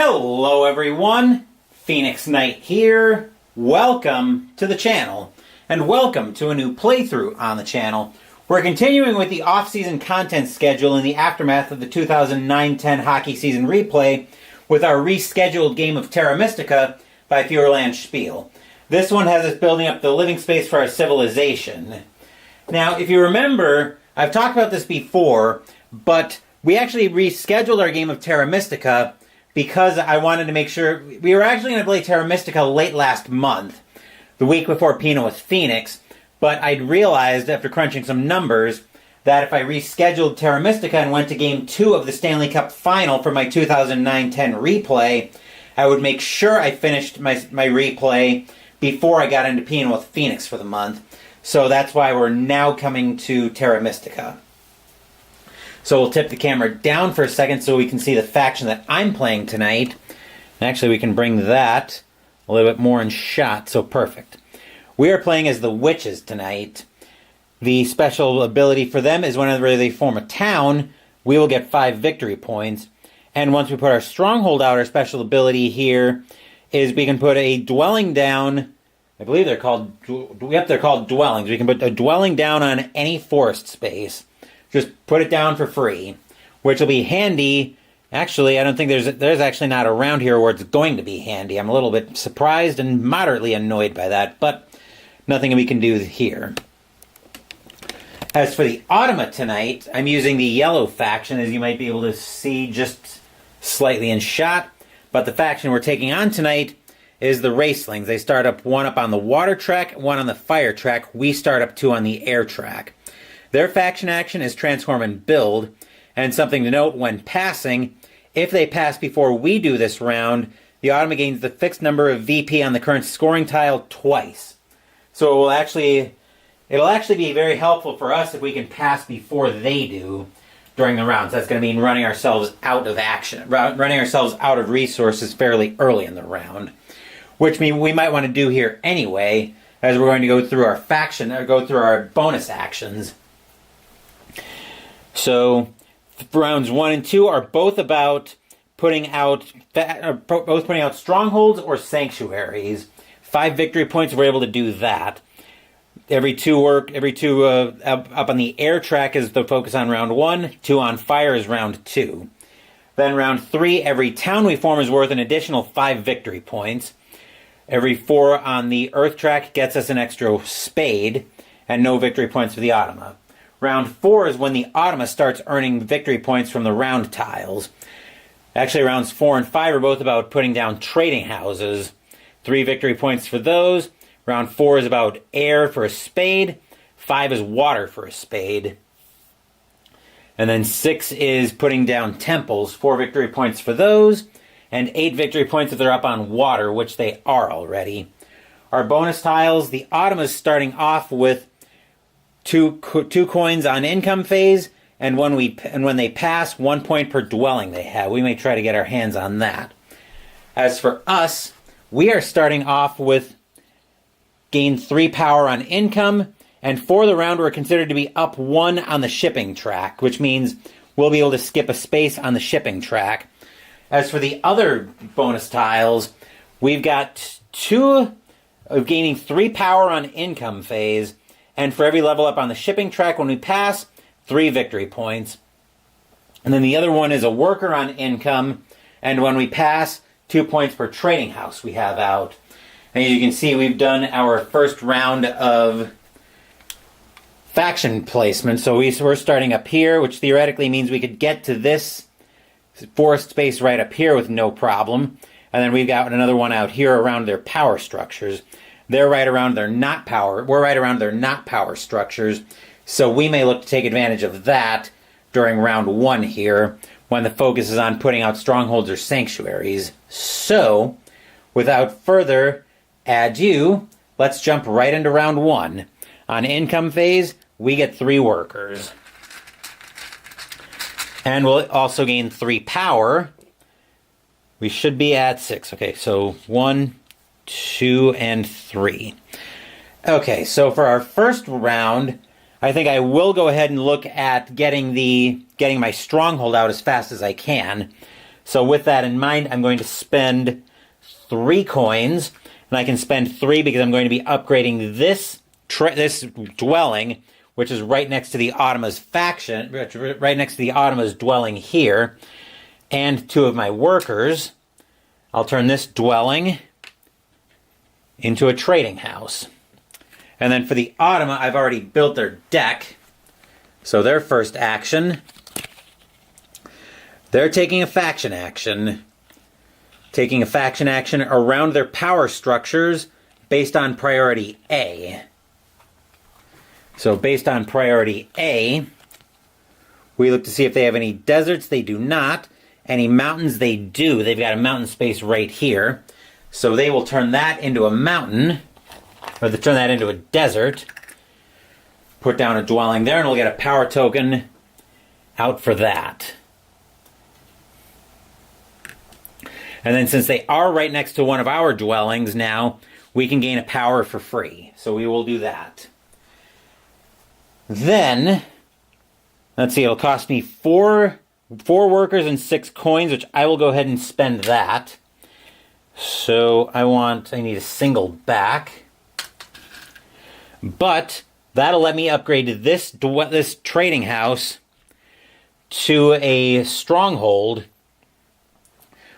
Hello everyone, Phoenix Knight here. Welcome to the channel, and welcome to a new playthrough on the channel. We're continuing with the off-season content schedule in the aftermath of the 2009-10 hockey season replay with our rescheduled game of Terra Mystica by Feuerland Spiele. This one has us building up the living space for our civilization. Now, if you remember, I've talked about this before, but we actually rescheduled our game of Terra Mystica because I wanted to make sure. We were actually going to play Terra Mystica late last month, the week before Pino with Phoenix, but I'd realized after crunching some numbers that if I rescheduled Terra Mystica and went to Game 2 of the Stanley Cup Final for my 2009-10 replay, I would make sure I finished my replay before I got into Pino with Phoenix for the month. So that's why we're now coming to Terra Mystica. So we'll tip the camera down for a second so we can see the faction that I'm playing tonight. And actually, we can bring that a little bit more in shot, so perfect. We are playing as the Witches tonight. The special ability for them is whenever they form a town, we will get 5 victory points. And once we put our stronghold out, our special ability here is we can put a dwelling down. I believe they're called dwellings. We can put a dwelling down on any forest space. Just put it down for free, which will be handy. Actually, I don't think there's actually not around here where it's going to be handy. I'm a little bit surprised and moderately annoyed by that, but nothing we can do here. As for the Automa tonight, I'm using the yellow faction, as you might be able to see just slightly in shot. But the faction we're taking on tonight is the Racelings. They start up one up on the water track, one on the fire track. We start up 2 on the air track. Their faction action is transform and build, and something to note when passing, if they pass before we do this round, the Automa gains the fixed number of VP on the current scoring tile twice. So it'll actually be very helpful for us if we can pass before they do during the rounds. That's going to mean running ourselves out of action, running ourselves out of resources fairly early in the round, which means we might want to do here anyway, as we're going to go through our faction or go through our bonus actions. So, rounds 1 and 2 are both about putting out strongholds or sanctuaries. 5 victory points if we're able to do that. Every two up on the air track is the focus on round 1. 2 on fire is round 2. Then round 3, every town we form is worth an additional 5 victory points. Every 4 on the earth track gets us an extra spade, and no victory points for the Automa. Round 4 is when the Automa starts earning victory points from the round tiles. Actually, rounds 4 and 5 are both about putting down trading houses. 3 victory points for those. Round 4 is about air for a spade. 5 is water for a spade. And then 6 is putting down temples. 4 victory points for those. And 8 victory points if they're up on water, which they are already. Our bonus tiles, the Automa is starting off with 2 coins on income phase, and when they pass, 1 point per dwelling they have. We may try to get our hands on that. As for us, we are starting off with gain 3 power on income, and for the round we're considered to be up 1 on the shipping track, which means we'll be able to skip a space on the shipping track. As for the other bonus tiles, we've got 2 of gaining 3 power on income phase, and for every level up on the shipping track when we pass, 3 victory points. And then the other one is a worker on income, and when we pass, 2 points per trading house we have out. And as you can see, we've done our first round of faction placement. So we're starting up here, which theoretically means we could get to this forest space right up here with no problem. And then we've got another one out here around their power structures. They're right around their not power. We're right around their not power structures. So we may look to take advantage of that during round 1 here, when the focus is on putting out strongholds or sanctuaries. So, without further ado, let's jump right into round 1. On income phase, we get 3 workers. And we'll also gain 3 power. We should be at 6. Okay, so 1, 2, and 3. Okay, so for our first round, I think I will go ahead and look at getting my stronghold out as fast as I can. So with that in mind, I'm going to spend 3 coins, and I can spend 3 because I'm going to be upgrading this dwelling, which is right next to the Automa's faction, right next to the Automa's dwelling here, and 2 of my workers. I'll turn this dwelling into a trading house. And then for the Automa, I've already built their deck. So their first action, they're taking a faction action. Taking a faction action around their power structures based on priority A. So based on priority A, we look to see if they have any deserts. They do not. Any mountains? They do. They've got a mountain space right here. So they will turn that into a mountain, or they turn that into a desert. Put down a dwelling there, and we'll get a power token out for that. And then since they are right next to one of our dwellings now, we can gain a power for free. So we will do that. Then, let's see, it'll cost me 4 workers and 6 coins, which I will go ahead and spend that. So I need a single back. But that'll let me upgrade this trading house to a stronghold,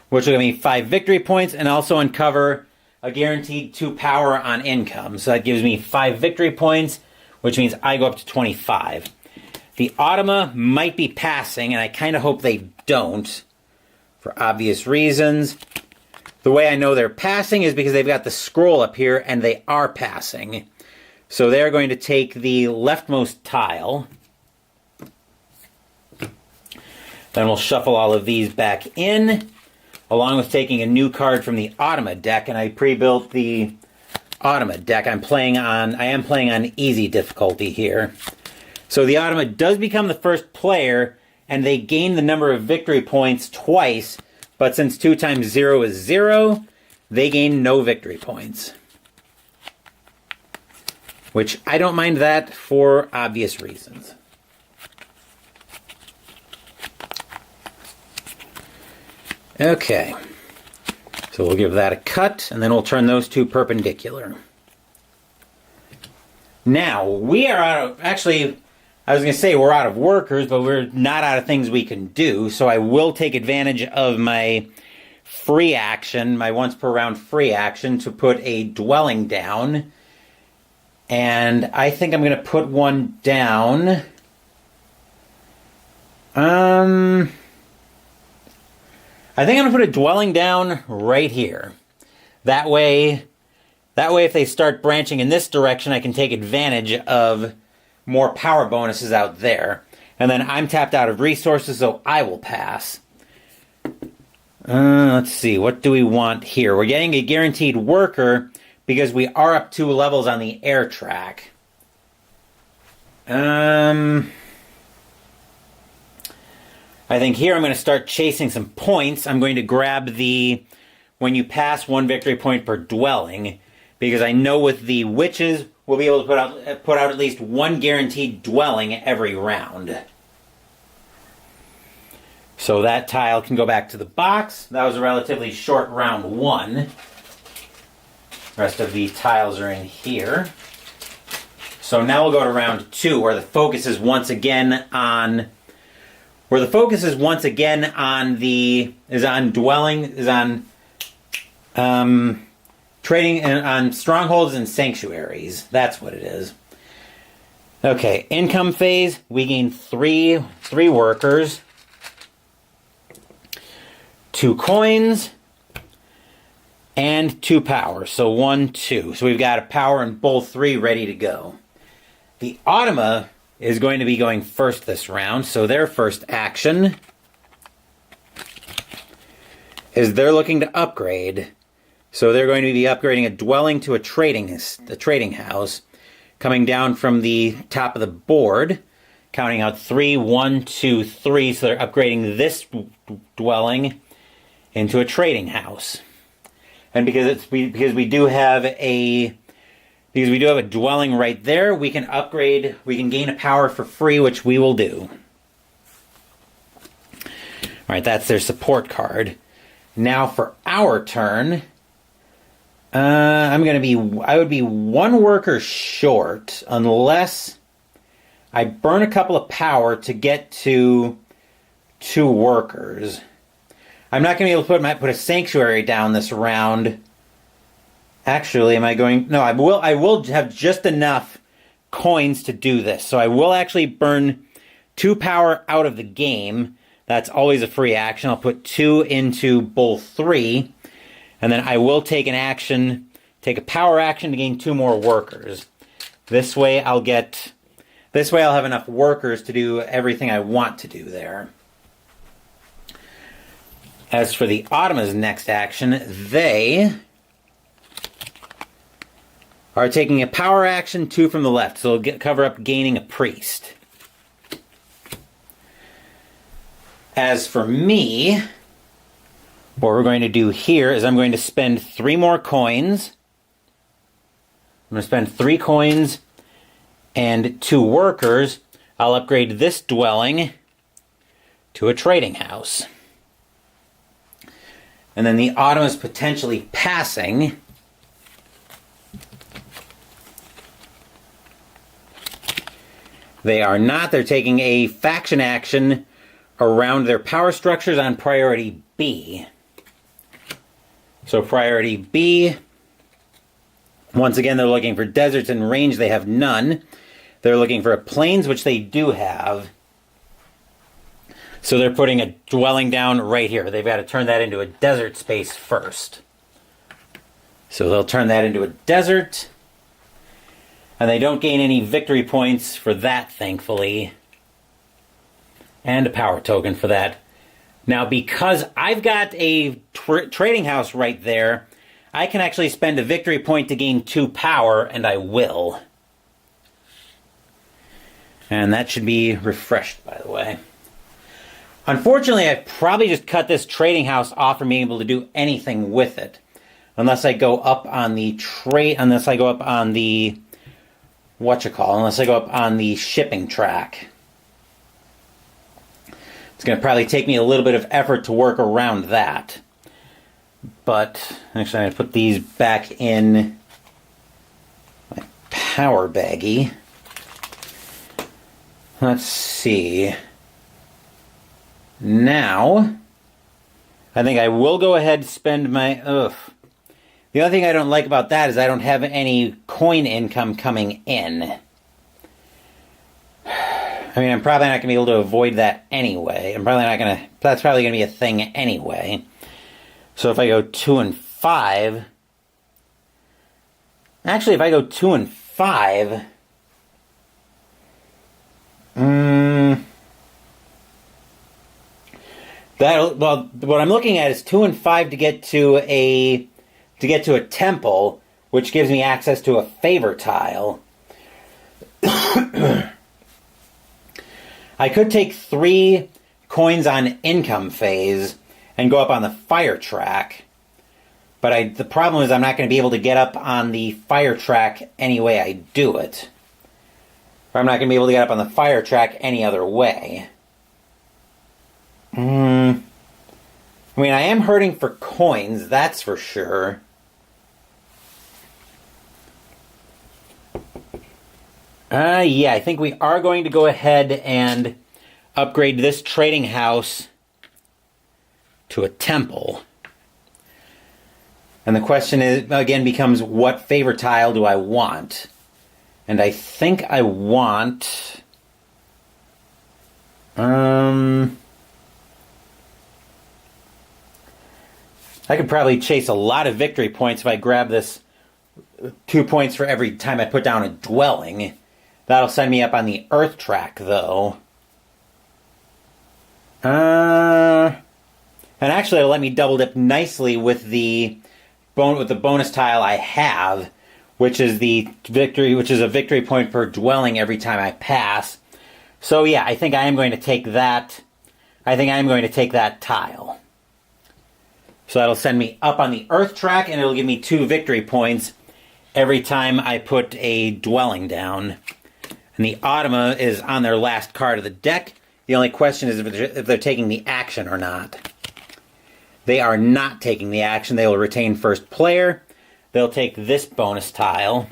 which will give me 5 victory points and also uncover a guaranteed 2 power on income. So that gives me 5 victory points, which means I go up to 25. The Automa might be passing, and I kind of hope they don't, for obvious reasons. The way I know they're passing is because they've got the scroll up here, and they are passing. So they're going to take the leftmost tile. Then we'll shuffle all of these back in, along with taking a new card from the Automa deck, and I pre-built the Automa deck. I am playing on easy difficulty here. So the Automa does become the first player, and they gain the number of victory points twice, but since 2 times 0 is 0, they gain no victory points. Which I don't mind that for obvious reasons. Okay. So we'll give that a cut, and then we'll turn those 2 perpendicular. Now, we are out of... Actually, I was going to say we're out of workers, but we're not out of things we can do. So I will take advantage of my free action, my once per round free action, to put a dwelling down. And I think I'm going to put one down. I think I'm going to put a dwelling down right here. That way if they start branching in this direction, I can take advantage of more power bonuses out there. And then I'm tapped out of resources, so I will pass. Let's see, what do we want here? We're getting a guaranteed worker because we are up 2 levels on the air track. I think here I'm going to start chasing some points. I'm going to grab when you pass 1 victory point per dwelling, because I know with the witches, we'll be able to put out at least 1 guaranteed dwelling every round. So that tile can go back to the box. That was a relatively short round 1. The rest of the tiles are in here. So now we'll go to round 2, where the focus is once again on trading on strongholds and sanctuaries. That's what it is. Okay, income phase. We gain 3 workers, 2 coins, and 2 power. So 1, 2. So we've got a power in both 3 ready to go. The Automa is going to be going first this round. So their first action is they're looking to upgrade. So they're going to be upgrading a dwelling to a trading house, coming down from the top of the board, counting out 3, 1, 2, 3. So they're upgrading this dwelling into a trading house. And because we do have a dwelling right there, we can upgrade. We can gain a power for free, which we will do. Alright, that's their support card. Now for our turn, I would be one worker short unless I burn a couple of power to get to 2 workers. I'm not going to be able to put a sanctuary down this round. Actually, am I going? No, I will have just enough coins to do this. So I will actually burn 2 power out of the game. That's always a free action. I'll put 2 into bowl 3. And then I will take a power action to gain 2 more workers. This way I'll have enough workers to do everything I want to do there. As for the Automa's next action, they are taking a power action, 2 from the left, so they'll cover up gaining a priest. As for me, what we're going to do here is I'm going to spend 3 more coins. I'm going to spend 3 coins and 2 workers. I'll upgrade this dwelling to a trading house. And then the Automa's potentially passing. They are not. They're taking a faction action around their power structures on priority B. So priority B, once again, they're looking for deserts and range. They have none. They're looking for plains, which they do have. So they're putting a dwelling down right here. They've got to turn that into a desert space first. So they'll turn that into a desert. And they don't gain any victory points for that, thankfully. And a power token for that. Now, because I've got a trading house right there, I can actually spend a victory point to gain 2 power, and I will. And that should be refreshed, by the way. Unfortunately, I've probably just cut this trading house off from being able to do anything with it. Unless I go up on the unless I go up on the shipping track. It's going to probably take me a little bit of effort to work around that. But actually, I'm going to put these back in my power baggie. Let's see. Now, I think I will go ahead and spend my... The only thing I don't like about that is I don't have any coin income coming in. I mean, I'm probably not going to be able to avoid that anyway. That's probably going to be a thing anyway. So if I go 2 and 5... Actually, if I go 2 and 5... what I'm looking at is 2 and 5 to get to a temple, which gives me access to a favor tile. I could take 3 coins on income phase and go up on the fire track. But the problem is I'm not going to be able to get up on the fire track any way I do it. Or I'm not going to be able to get up on the fire track any other way. I mean, I am hurting for coins, that's for sure. Yeah, I think we are going to go ahead and upgrade this trading house to a temple. And the question is, again, becomes what favor tile do I want? And I think I want... I could probably chase a lot of victory points if I grab this 2 points for every time I put down a dwelling. That'll send me up on the earth track, though. And actually, it'll let me double dip nicely with the bonus tile I have, which is a victory point per dwelling every time I pass. So yeah, I think I am going to take that. I think I am going to take that tile. So that'll send me up on the earth track, and it'll give me 2 victory points every time I put a dwelling down. And the Automa is on their last card of the deck, The only question is if they're taking the action or not. They are not taking the action. They will retain first player. They'll take this bonus tile,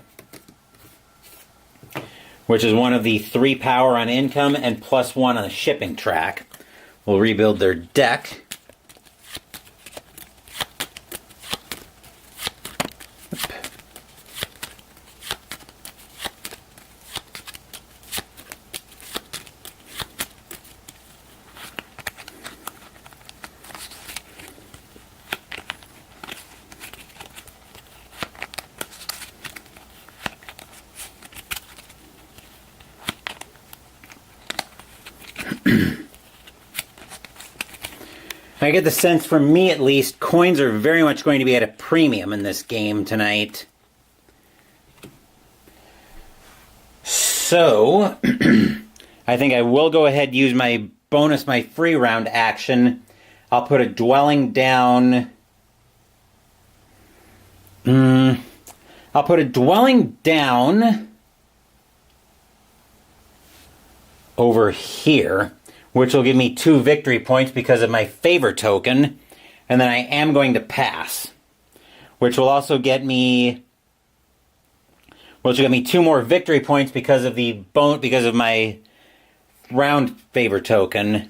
which is one of the 3 power on income and +1 on the shipping track. We'll rebuild their deck. I get the sense, from me at least, coins are very much going to be at a premium in this game tonight. So, I think I will go ahead and use my bonus, my free round action. I'll put a dwelling down. I'll put a dwelling down over here, which will give me 2 victory points because of my favor token, and then I am going to pass, which will also get me 2 more victory points because of my round favor token.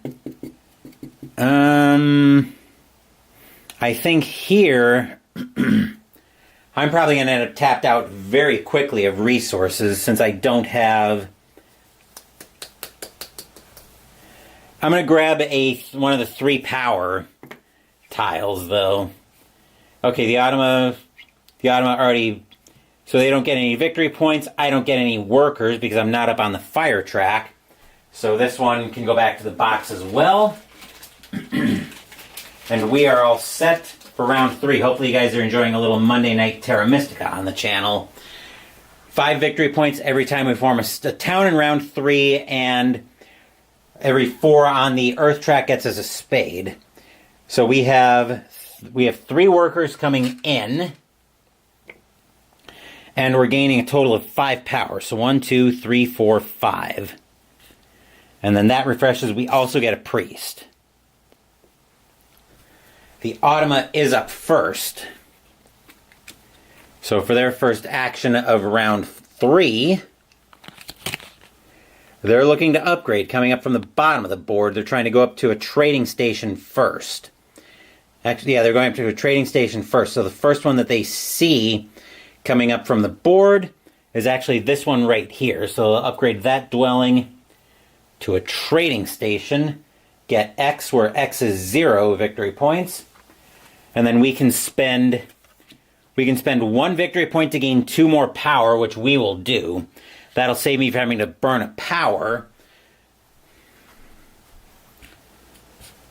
I think here I'm probably going to end up tapped out very quickly of resources since I don't have. I'm going to grab one of the 3 power tiles, though. Okay, the Automa already. So they don't get any victory points. I don't get any workers because I'm not up on the fire track. So this one can go back to the box as well. And we are all set for round 3. Hopefully you guys are enjoying a little Monday Night Terra Mystica on the channel. 5 victory points every time we form a town in round 3, and every 4 on the earth track gets us a spade. So we have 3 workers coming in, and we're gaining a total of 5 power. So 1, 2, 3, 4, 5. And then that refreshes. We also get a priest. The Automa is up first. So for their first action of round 3, they're looking to upgrade. Coming up from the bottom of the board, they're trying to go up to a trading station first. Actually, yeah, they're going up to a trading station first. So the first one that they see coming up from the board is actually this one right here. So they'll upgrade that dwelling to a trading station. Get X, where X is 0 victory points. And then we can spend 1 victory point to gain 2 more power, which we will do. That'll save me from having to burn a power,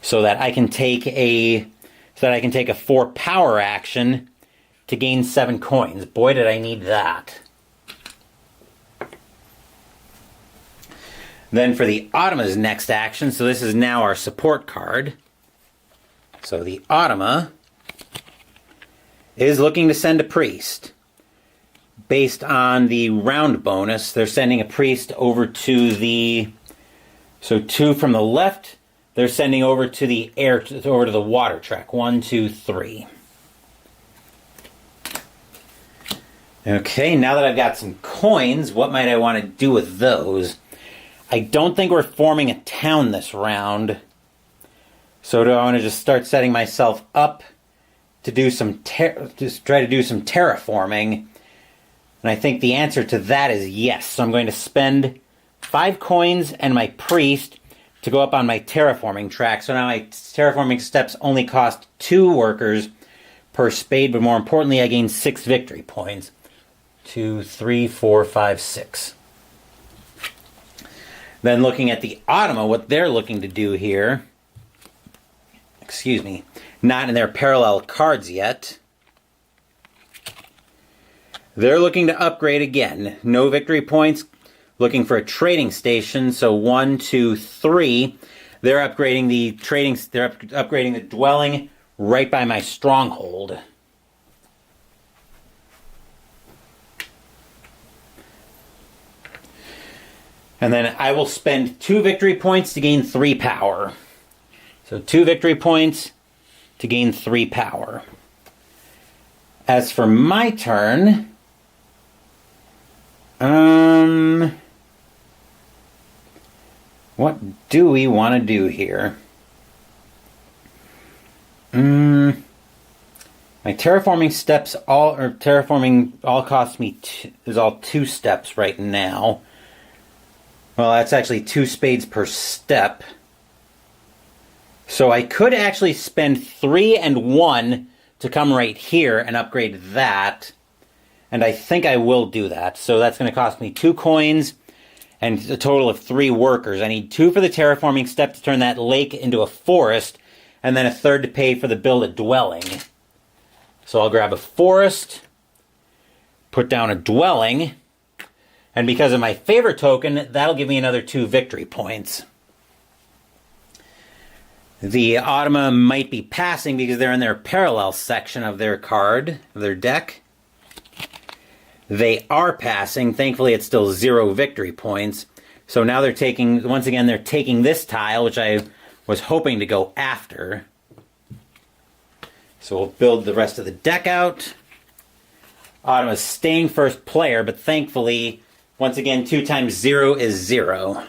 so that I can take a 4 power action to gain 7 coins. Boy, did I need that. Then for the Automa's next action, so this is now our support card. So the Automa is looking to send a priest. Based on the round bonus, they're sending a priest over to the. So 2 from the left, they're sending over to the over to the water track. 1, 2, 3. Okay, now that I've got some coins, what might I want to do with those? I don't think we're forming a town this round. So do I want to just start setting myself up to do just try to do some terraforming? And I think the answer to that is yes. So I'm going to spend 5 coins and my priest to go up on my terraforming track. So now my terraforming steps only cost 2 workers per spade, but more importantly, I gain 6 victory points. 2, 3, 4, 5, 6. Then looking at the Automa, what they're looking to do here, excuse me, not in their parallel cards yet. They're looking to upgrade again. No victory points. Looking for a trading station. So 1, 2, 3. They're upgrading the trading. They're upgrading the dwelling right by my stronghold. And then I will spend 2 victory points to gain 3 power. So 2 victory points to gain 3 power. As for my turn, what do we want to do here? My terraforming steps terraforming all costs me is all 2 steps right now. Well, that's actually 2 spades per step. So I could actually spend 3 and 1 to come right here and upgrade that. And I think I will do that. So that's going to cost me 2 coins and a total of 3 workers. I need 2 for the terraforming step to turn that lake into a forest, and then a third to pay for the build a dwelling. So I'll grab a forest, put down a dwelling, and because of my favorite token, that'll give me another 2 victory points. The Automa might be passing because they're in their parallel section of their card, of their deck. They are passing. Thankfully, it's still 0 victory points. So now they're taking, once again, they're taking this tile, which I was hoping to go after. So we'll build the rest of the deck out. Automa's staying first player, but thankfully, once again, 2 times 0 is 0.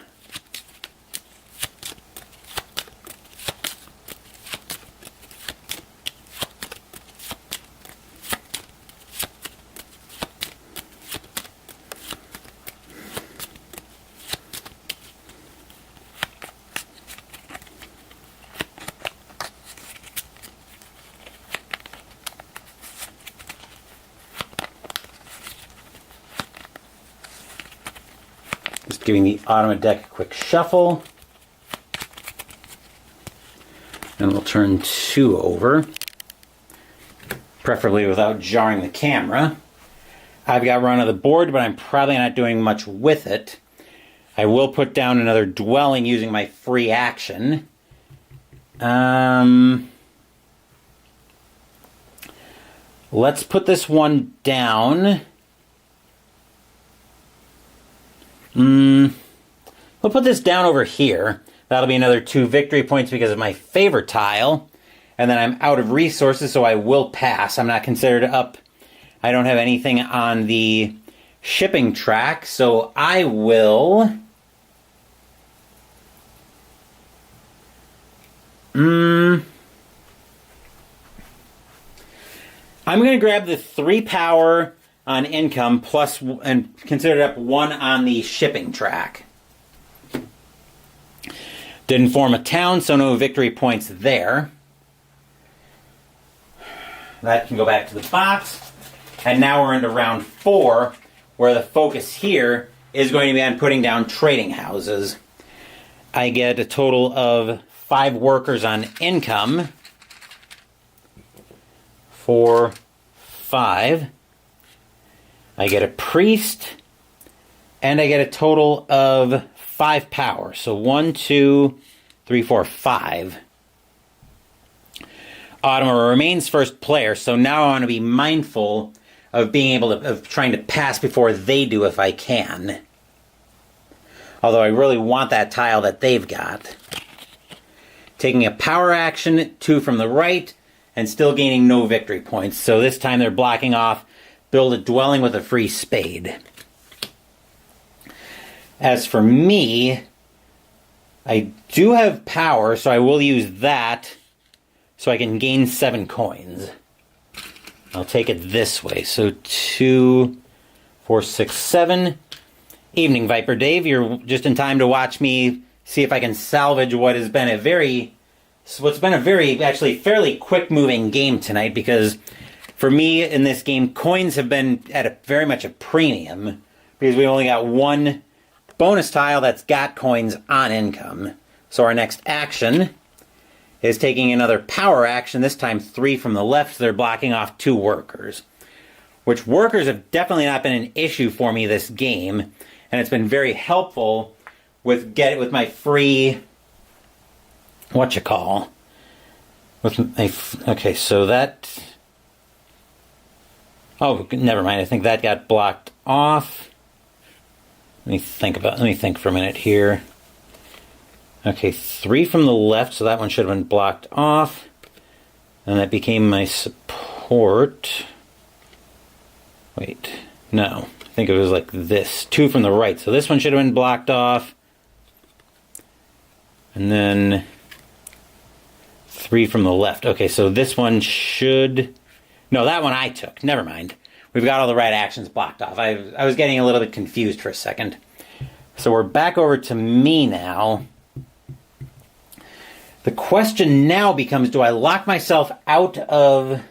Just giving the Automa deck a quick shuffle. And we'll turn 2 over. Preferably without jarring the camera. I've got run of the board, but I'm probably not doing much with it. I will put down another dwelling using my free action. Let's put this one down. We'll put this down over here. That'll be another 2 victory points because of my favorite tile. And then I'm out of resources, so I will pass. I'm not considered up. I don't have anything on the shipping track, so I will... I'm going to grab the 3 power on income plus and consider it up 1 on the shipping track. Didn't form a town, so no victory points there. That can go back to the box. And now we're into round 4, where the focus here is going to be on putting down trading houses. I get a total of 5 workers on income. 4, 5. I get a priest, and I get a total of 5 power. So 1, 2, 3, 4, 5. Automa remains first player, so now I want to be mindful of being able to, of trying to pass before they do if I can. Although I really want that tile that they've got. Taking a power action, 2 from the right, and still gaining no victory points. So this time they're blocking off build a dwelling with a free spade. As for me, I do have power, so I will use that so I can gain 7 coins. I'll take it this way. So 2, 4, 6, 7. Evening, Viper Dave. You're just in time to watch me see if I can salvage what has been a very, actually fairly quick-moving game tonight, because for me in this game, coins have been at very much a premium, because we only got 1 bonus tile that's got coins on income. So our next action is taking another power action, this time 3 from the left, so they're blocking off 2 workers. Which workers have definitely not been an issue for me this game, and it's been very helpful with my free, okay, so that, oh, never mind, I think that got blocked off. Let me think for a minute here. Okay, 3 from the left, so that one should have been blocked off. And that became my support. Wait, no. I think it was like this. 2 from the right, so this one should have been blocked off. And then 3 from the left. Okay, so this one should... No, that one I took. Never mind. We've got all the right actions blocked off. I was getting a little bit confused for a second. So we're back over to me now. The question now becomes, do I lock myself out of...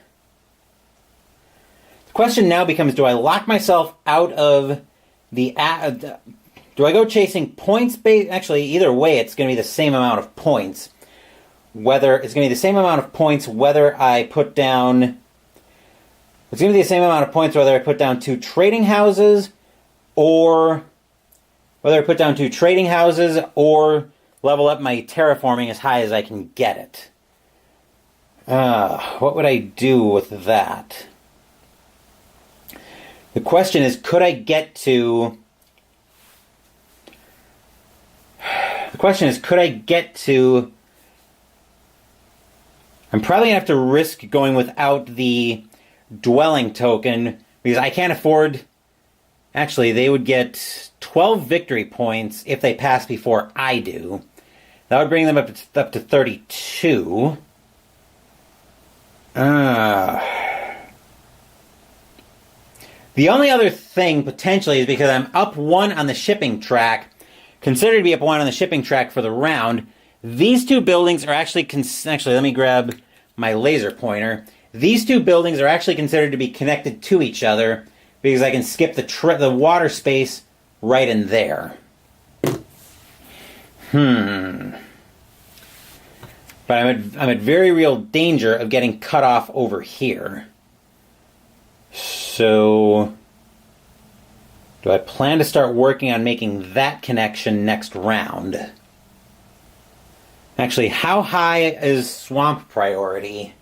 The question now becomes, do I lock myself out of the... Do I go chasing points? Actually, either way, it's going to be the same amount of points. Whether it's going to be the same amount of points whether I put down... It's going to be the same amount of points whether I put down 2 trading houses or... Whether I put down 2 trading houses or level up my terraforming as high as I can get it. What would I do with that? The question is, could I get to... The question is, could I get to... I'm probably going to have to risk going without the dwelling token, because I can't afford... Actually, they would get 12 victory points if they pass before I do. That would bring them up to 32. The only other thing, potentially, is because I'm up 1 on the shipping track, considered to be up 1 on the shipping track for the round, these 2 buildings are actually... Actually, let me grab my laser pointer. These 2 buildings are actually considered to be connected to each other, because I can skip the water space right in there. But I'm at very real danger of getting cut off over here. So... do I plan to start working on making that connection next round? Actually, how high is swamp priority?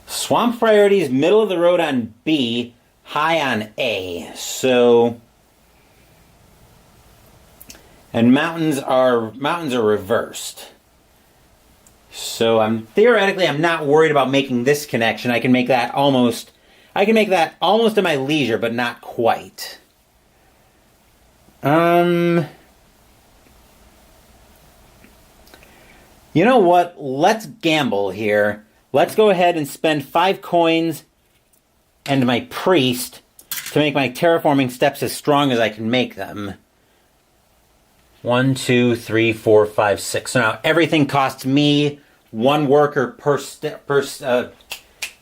Swamp priority is middle of the road on B, high on A. So... And mountains are reversed. So theoretically I'm not worried about making this connection. I can make that almost at my leisure, but not quite. You know what? Let's gamble here. Let's go ahead and spend 5 coins and my priest to make my terraforming steps as strong as I can make them. 1, 2, 3, 4, 5, 6. So now everything costs me 1 worker per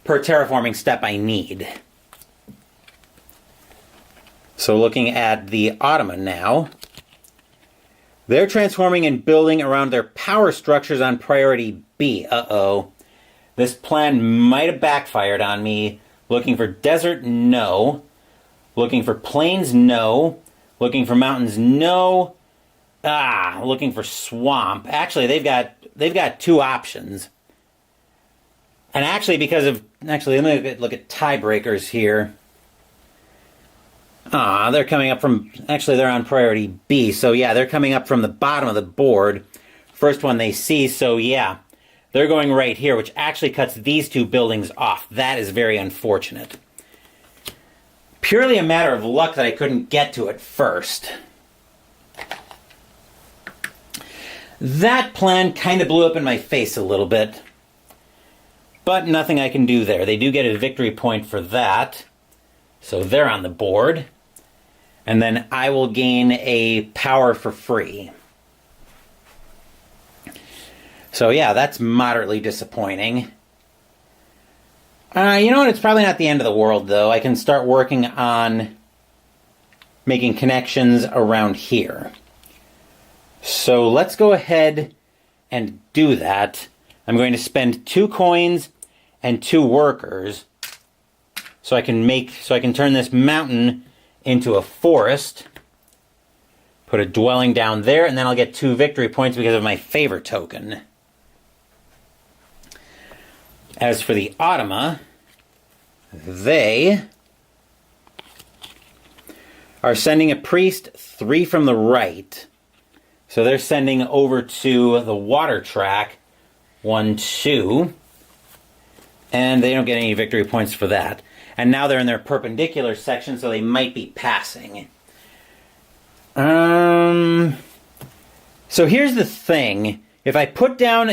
terraforming step I need. So looking at the Ottoman now, they're transforming and building around their power structures on priority B. Uh-oh. This plan might have backfired on me. Looking for desert, no. Looking for plains, no. Looking for mountains, no. Looking for swamp. Actually, they've got 2 options. And actually, let me look at tiebreakers here. They're coming up from... Actually, they're on priority B. So, yeah, they're coming up from the bottom of the board. First one they see, so, yeah. They're going right here, which actually cuts these 2 buildings off. That is very unfortunate. Purely a matter of luck that I couldn't get to it first. That plan kind of blew up in my face a little bit. But nothing I can do there. They do get a victory point for that. So they're on the board. And then I will gain a power for free. So yeah, that's moderately disappointing. You know what? It's probably not the end of the world, though. I can start working on making connections around here. So let's go ahead and do that. I'm going to spend 2 coins and 2 workers so I can turn this mountain into a forest. Put a dwelling down there, and then I'll get 2 victory points because of my favor token. As for the Automa, they are sending a priest 3 from the right. So they're sending over to the water track 1, 2. And they don't get any victory points for that. And now they're in their perpendicular section, so they might be passing. So here's the thing. If I put down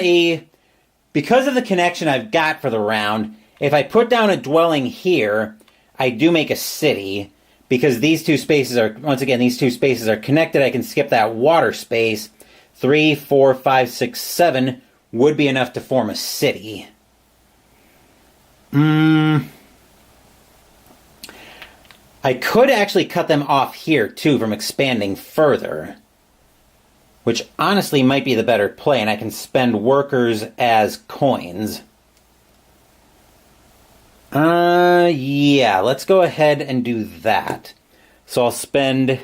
because of the connection I've got for the round, if I put down a dwelling here, I do make a city. Because these two spaces are, once again, these two spaces are connected, I can skip that water space. 3, 4, 5, 6, 7 would be enough to form a city. I could actually cut them off here, too, from expanding further. Which honestly might be the better play, and I can spend workers as coins. Yeah, let's go ahead and do that. So I'll spend...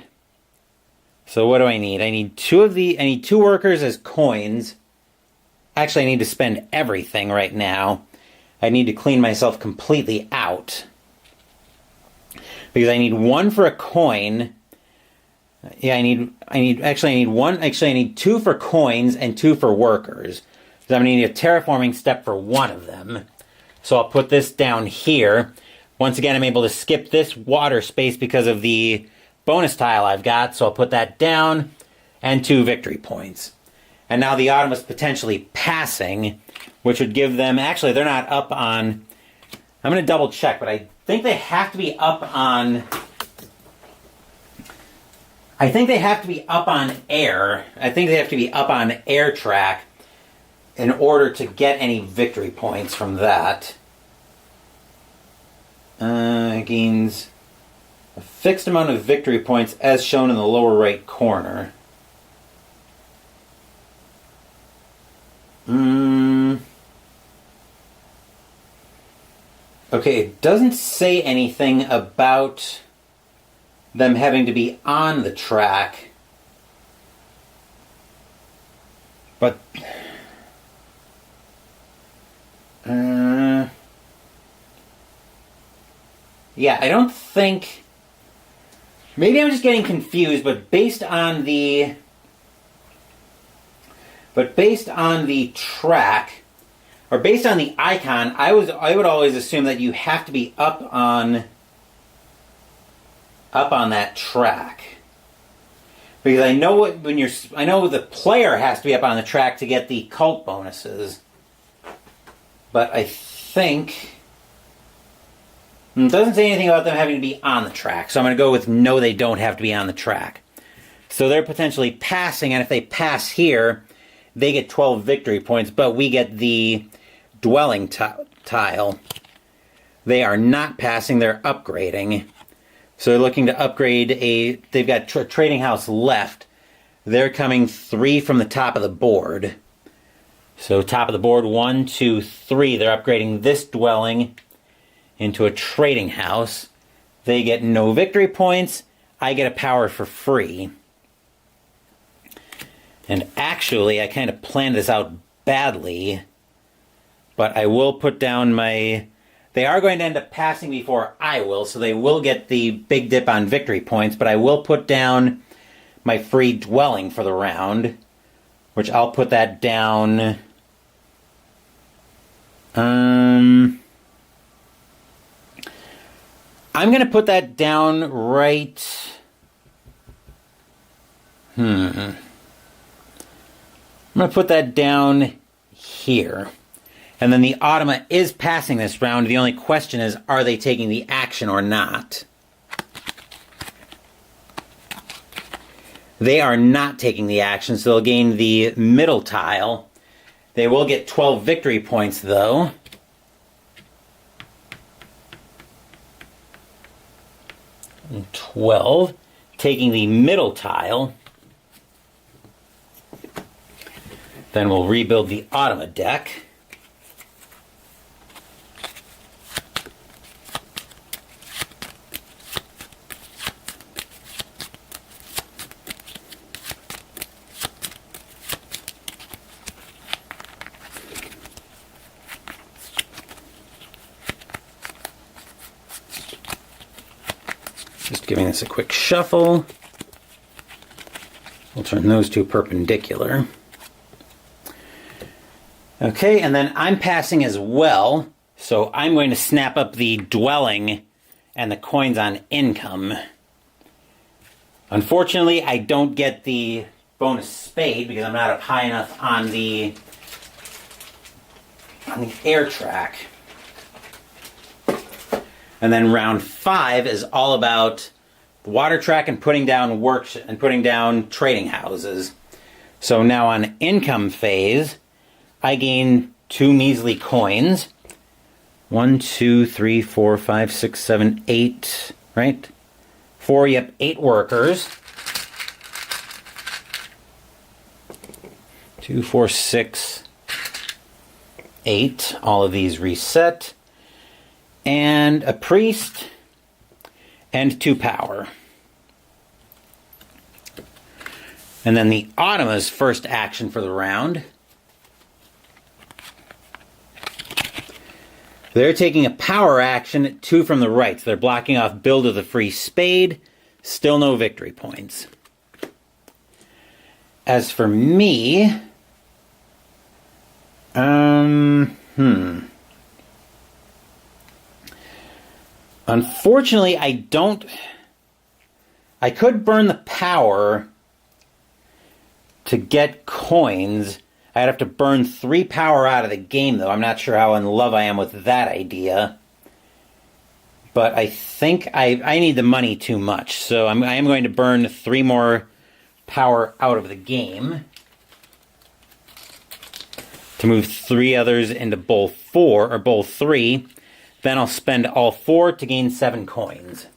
So what do I need? I need 2 workers as coins. Actually, I need to spend everything right now. I need to clean myself completely out. Because I need 1 for a coin. Yeah, I need 2 for coins and 2 for workers. So I'm going to need a terraforming step for 1 of them. So I'll put this down here. Once again, I'm able to skip this water space because of the bonus tile I've got. So I'll put that down and 2 victory points. And now the Autumn is potentially passing, which would give them... Actually, they're not up on... I'm going to double check, but I think they have to be up on... I think they have to be up on air. I think they have to be up on air track in order to get any victory points from that. Gains a fixed amount of victory points as shown in the lower right corner. Okay, it doesn't say anything about them having to be on the track. But... yeah, I don't think... Maybe I'm just getting confused, but based on the track, or based on the icon, I would always assume that you have to be up on that track. Because I know I know the player has to be up on the track to get the cult bonuses. But I think... It doesn't say anything about them having to be on the track, so I'm going to go with no, they don't have to be on the track. So they're potentially passing, and if they pass here, they get 12 victory points, but we get the dwelling tile. They are not passing, they're upgrading. So they're looking to upgrade they've got trading house left. They're coming 3 from the top of the board. So top of the board, 1, 2, 3. They're upgrading this dwelling into a trading house. They get no victory points. I get a power for free. And actually, I kind of planned this out badly. But I will put down my... They are going to end up passing before I will, so they will get the big dip on victory points. But I will put down my free dwelling for the round, which I'll put that down... I'm going to put that down right... I'm going to put that down here. And then the Automa is passing this round. The only question is, are they taking the action or not? They are not taking the action, so they'll gain the middle tile. They will get 12 victory points, though. And 12, taking the middle tile. Then we'll rebuild the Automa deck. Just giving this a quick shuffle. We'll turn those two perpendicular. Okay, and then I'm passing as well, so I'm going to snap up the dwelling and the coins on income. Unfortunately, I don't get the bonus spade because I'm not up high enough on the air track. And then round 5 is all about the water track and putting down works and putting down trading houses. So now on income phase, I gain 2 measly coins. 1, 2, 3, 4, 5, 6, 7, 8, right? 4, yep, 8 workers. 2, 4, 6, 8. All of these reset. And a priest and 2 power. And then the Automa's first action for the round. They're taking a power action, 2 from the right. So they're blocking off build of the free spade. Still no victory points. As for me, unfortunately, I could burn the power to get coins. I'd have to burn 3 power out of the game, though. I'm not sure how in love I am with that idea. But I think I need the money too much. So I am going to burn 3 more power out of the game to move 3 others into bowl 4, or bowl 3. Then I'll spend all 4 to gain 7 coins.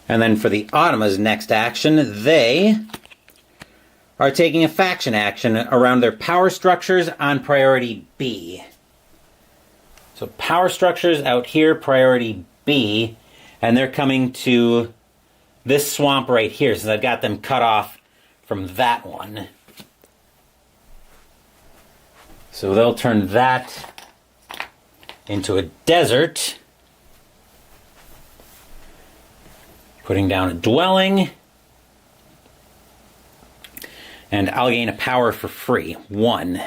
And then for the Automa's next action, they are taking a faction action around their power structures on priority B. So power structures out here, priority B, and they're coming to this swamp right here, since I've got them cut off from that one. So they'll turn that into a desert, putting down a dwelling, and I'll gain a power for free, 1.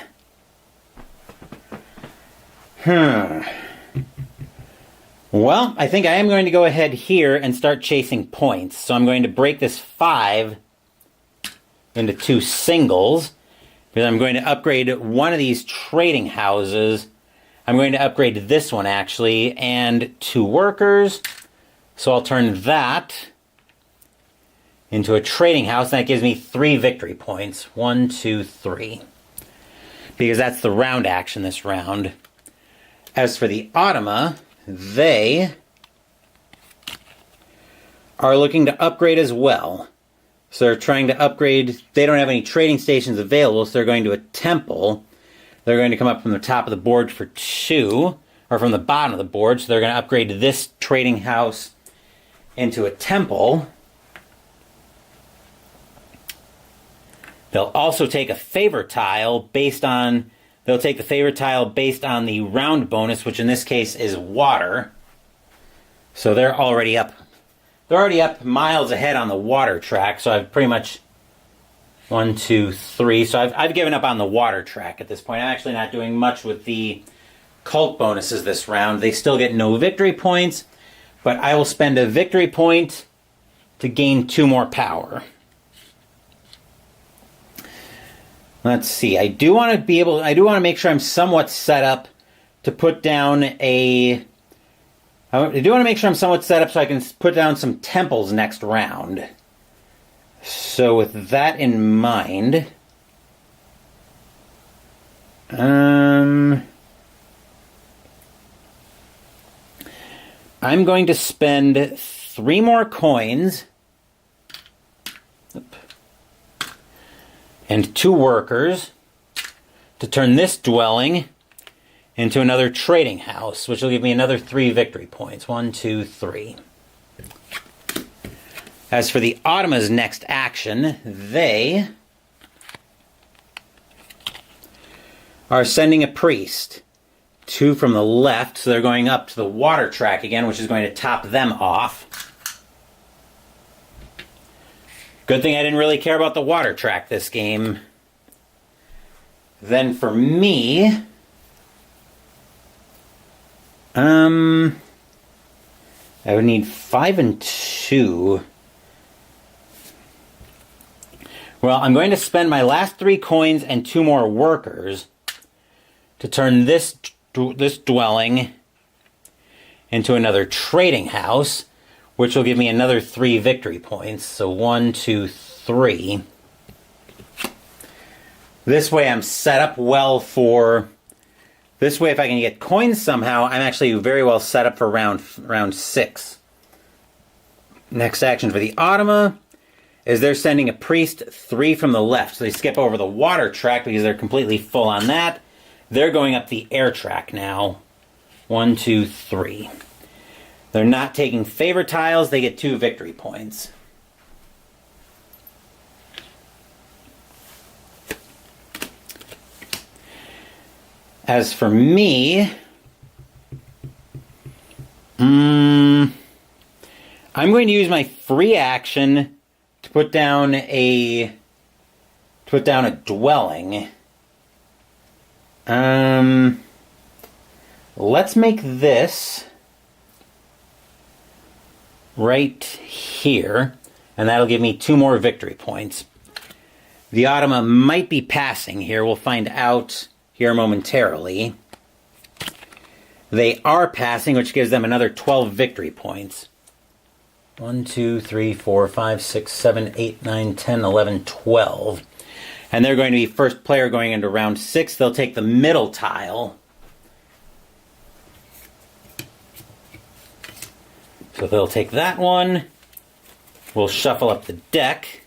Well, I think I am going to go ahead here and start chasing points. So I'm going to break this 5 into 2 singles, because I'm going to upgrade one of these trading houses. I'm going to upgrade this one, actually, and 2 workers. So I'll turn that into a trading house, and that gives me 3 victory points. 1, 2, 3. Because that's the round action this round. As for the Automa, they are looking to upgrade as well. So they're trying to upgrade. They don't have any trading stations available, so they're going to a temple. They're going to come up from the top of the board for 2, or from the bottom of the board. So they're going to upgrade this trading house into a temple. They'll also take a favor tile based on, they'll take the favor tile based on the round bonus, which in this case is water. So they're already up miles ahead on the water track. So I've pretty much 1, 2, 3. So I've given up on the water track at this point. I'm actually not doing much with the cult bonuses this round. They still get no victory points, but I will spend a victory point to gain 2 more power. Let's see. I do want to make sure I'm somewhat set up to put down I do want to make sure I'm somewhat set up so I can put down some temples next round. So with that in mind, I'm going to spend 3 more coins and 2 workers to turn this dwelling into another trading house, which will give me another 3 victory points. 1, 2, 3. As for the Automa's next action, they are sending a priest 2 from the left, so they're going up to the water track again, which is going to top them off. Good thing I didn't really care about the water track this game. Then for me, I would need 5 and 2. Well, I'm going to spend my last 3 coins and 2 more workers to turn this dwelling into another trading house, which will give me another 3 victory points. So 1, 2, 3. This way I'm set up well for... This way if I can get coins somehow, I'm actually very well set up for round 6. Next action for the Automa is they're sending a priest 3 from the left. So they skip over the water track because they're completely full on that. They're going up the air track now. 1, 2, 3. They're not taking favor tiles. They get 2 victory points. As for me, I'm going to use my free action to put down a dwelling. Let's make this right here, and that'll give me 2 more victory points. The Automa might be passing here. We'll find out here momentarily. They are passing, which gives them another 12 victory points. 1, 2, 3, 4, 5, 6, 7, 8, 9, 10, 11, 12. And they're going to be first player going into round 6. They'll take the middle tile. So they'll take that one. We'll shuffle up the deck.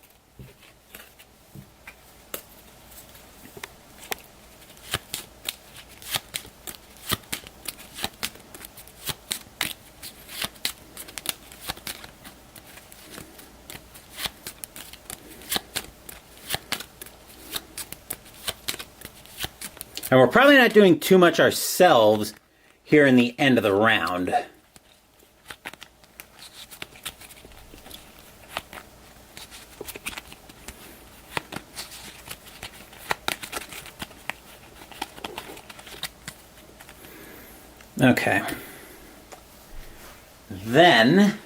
And we're probably not doing too much ourselves here in the end of the round. Okay. Then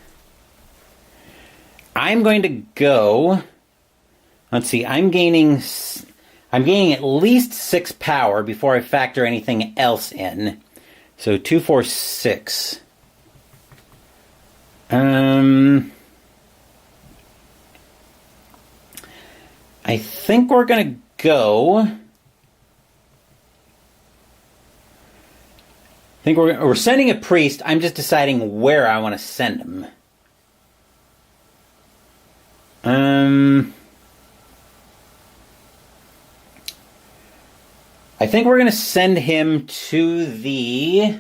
I'm going to go, let's see, I'm gaining at least 6 power before I factor anything else in. So 2, 4, 6. I think we're going to go... I think we're sending a priest. I'm just deciding where I want to send him. I think we're going to send him to the...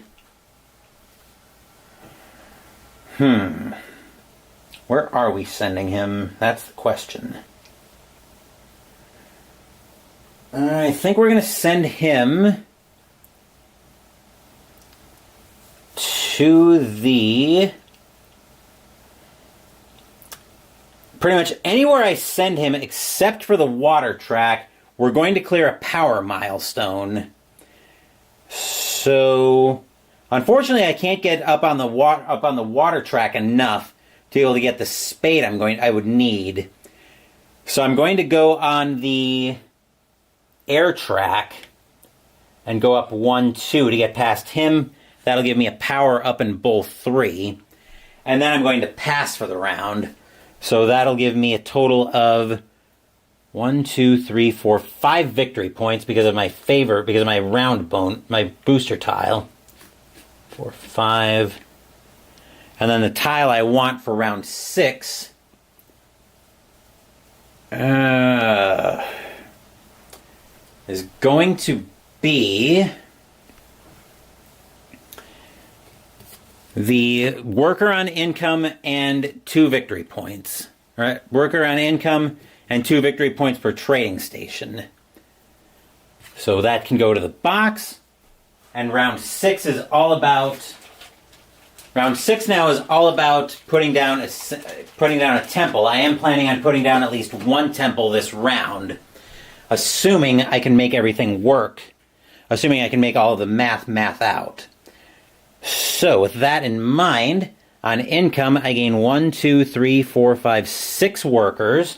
Where are we sending him? That's the question. I think we're going to send him to the... Pretty much anywhere I send him except for the water track, we're going to clear a power milestone. So, unfortunately, I can't get up on the water track enough to be able to get the spade I would need. So I'm going to go on the air track and go up 1, 2 to get past him. That'll give me a power up in both 3. And then I'm going to pass for the round. So that'll give me a total of 1, 2, 3, 4, 5 victory points because of my my booster tile. 4, 5. And then the tile I want for round 6 is going to be the worker on income and 2 victory points. All right, worker on income and 2 victory points per trading station. So that can go to the box. And round 6 is all about... Round 6 now is all about putting down a temple. I am planning on putting down at least one temple this round, assuming I can make everything work. Assuming I can make all of the math out. So, with that in mind, on income, I gain 1, 2, 3, 4, 5, 6 workers.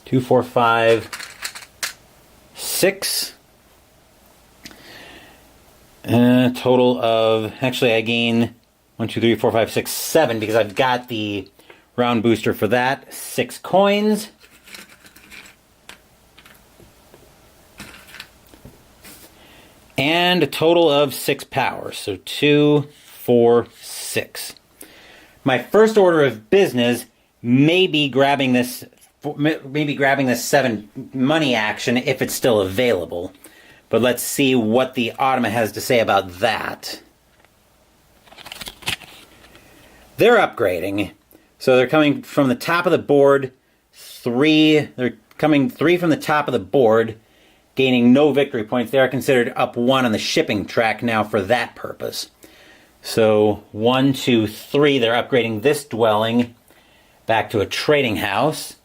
2, 4, 5, 6. Total of... Actually, I gain 1, 2, 3, 4, 5, 6, 7 because I've got the round booster for that. 6 coins. And a total of 6 power. So 2, 4, 6. My first order of business may be grabbing this 7 money action if it's still available. But let's see what the Automa has to say about that. They're upgrading. So they're coming from the top of the board. They're coming 3 from the top of the board, gaining no victory points. They are considered up 1 on the shipping track now for that purpose. So 1, 2, 3, they're upgrading this dwelling back to a trading house,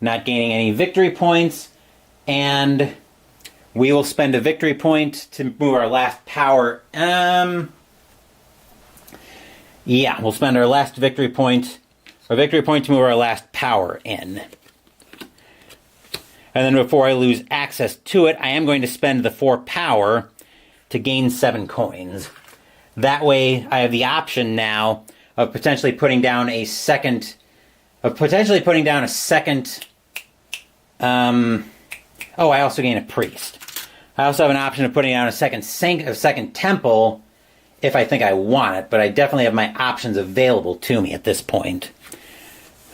not gaining any victory points, and we will spend a victory point to move our last power. Yeah, we'll spend our last victory point, to move our last power in. And then before I lose access to it, I am going to spend the 4 power to gain 7 coins. That way, I have the option now of potentially putting down a second... Oh, I also gain a priest. I also have an option of putting down a second temple if I think I want it, but I definitely have my options available to me at this point.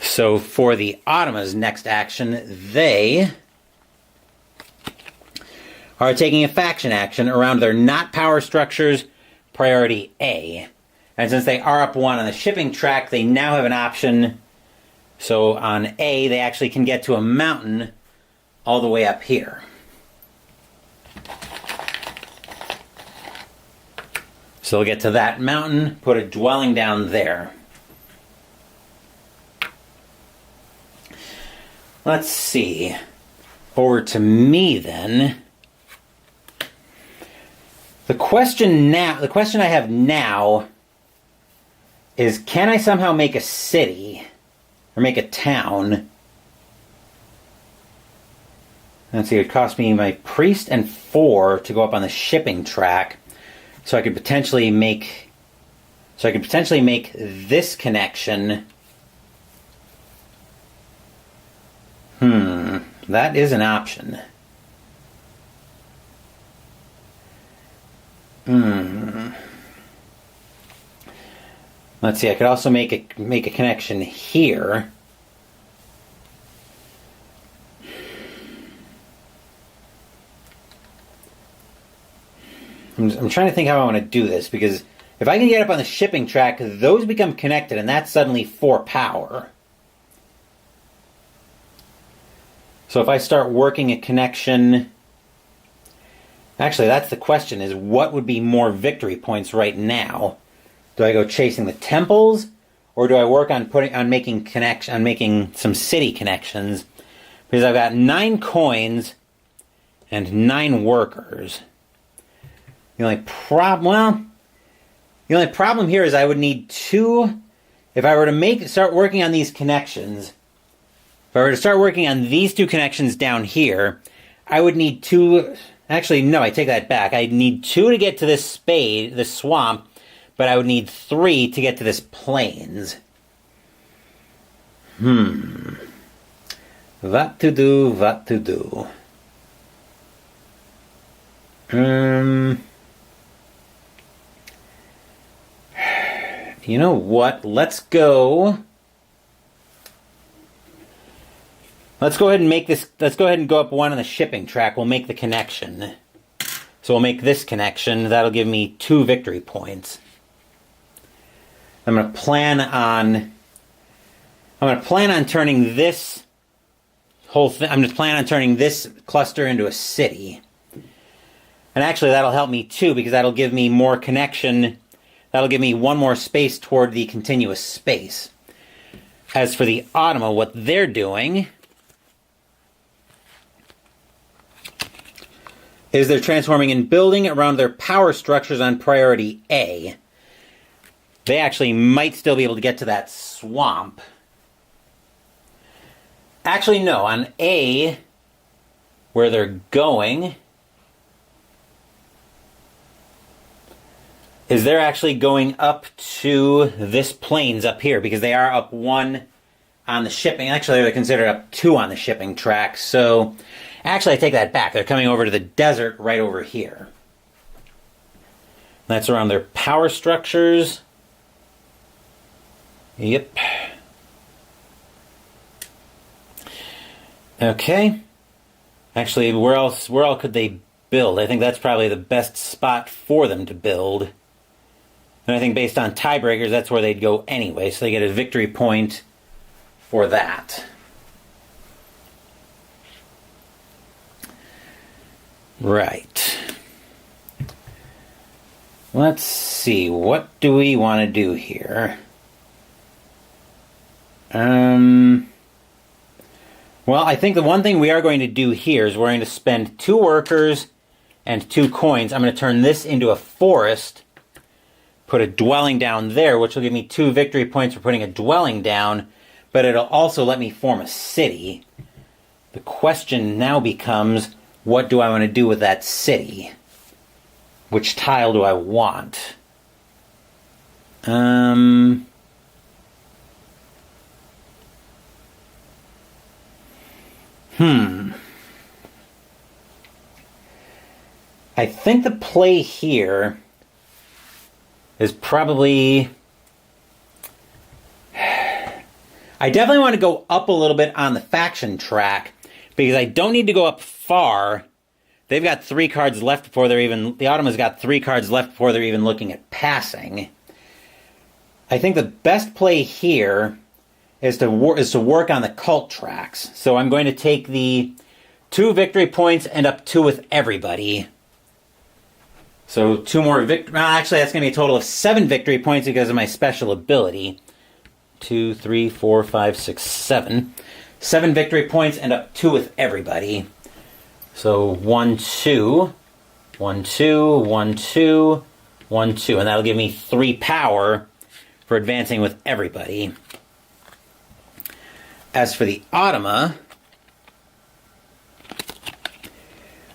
So for the Automa's next action, they are taking a faction action around their not power structures priority A. And since they are up 1 on the shipping track, they now have an option. So on A, they actually can get to a mountain all the way up here. So they'll get to that mountain, put a dwelling down there. Let's see. Over to me then. The question I have now is, can I somehow make a city or make a town? Let's see, it would cost me my priest and 4 to go up on the shipping track. So I could potentially make this connection. That is an option. Let's see, I could also make a connection here. I'm trying to think how I want to do this, because if I can get up on the shipping track, those become connected, and that's suddenly 4 power. So if I start working a connection... Actually, that's the question, is what would be more victory points right now? Do I go chasing the temples, or do I work on making some city connections? Because I've got 9 coins and 9 workers. The only problem here is I would need 2. If I were to start working on these connections, if I were to start working on these 2 connections down here, I would need 2. Actually, no, I take that back. I'd need 2 to get to this swamp, but I would need 3 to get to this plains. What to do? You know what? Let's go ahead and make this. Let's go ahead and go up 1 on the shipping track. We'll make the connection. So we'll make this connection. That'll give me 2 victory points. I'm going to plan on turning this whole thing. I'm going to plan on turning this cluster into a city. And actually that'll help me too, because that'll give me more connection. That'll give me one more space toward the continuous space. As for the Automa, what they're doing is they're transforming and building around their power structures on priority A. They actually might still be able to get to that swamp. Actually, no, on A, where they're going, is they're actually going up to this plains up here, because they are up 1 on the shipping. Actually, they're considered up 2 on the shipping track. So, actually, I take that back. They're coming over to the desert right over here. That's around their power structures. Yep. Okay. Actually, where all could they build? I think that's probably the best spot for them to build. And I think based on tiebreakers, that's where they'd go anyway, so they get a victory point for that. Right. Let's see, what do we want to do here? Well, I think the one thing we are going to do here is we're going to spend 2 workers and 2 coins. I'm going to turn this into a forest, put a dwelling down there, which will give me 2 victory points for putting a dwelling down, but it'll also let me form a city. The question now becomes, what do I want to do with that city? Which tile do I want? I think the play here is probably... I definitely want to go up a little bit on the faction track, because I don't need to go up far. They've got 3 cards left before they're even... The Automa's got 3 cards left before they're even looking at passing. I think the best play here is to work on the cult tracks. So I'm going to take the 2 victory points and up 2 with everybody. So 2 more victory... Well, actually, that's going to be a total of 7 victory points because of my special ability. 2, 3, 4, 5, 6, 7. 7 victory points and up 2 with everybody. So 1, 2, 1, 2, 1, 2, 1, 2. And that'll give me 3 power for advancing with everybody. As for the Automa,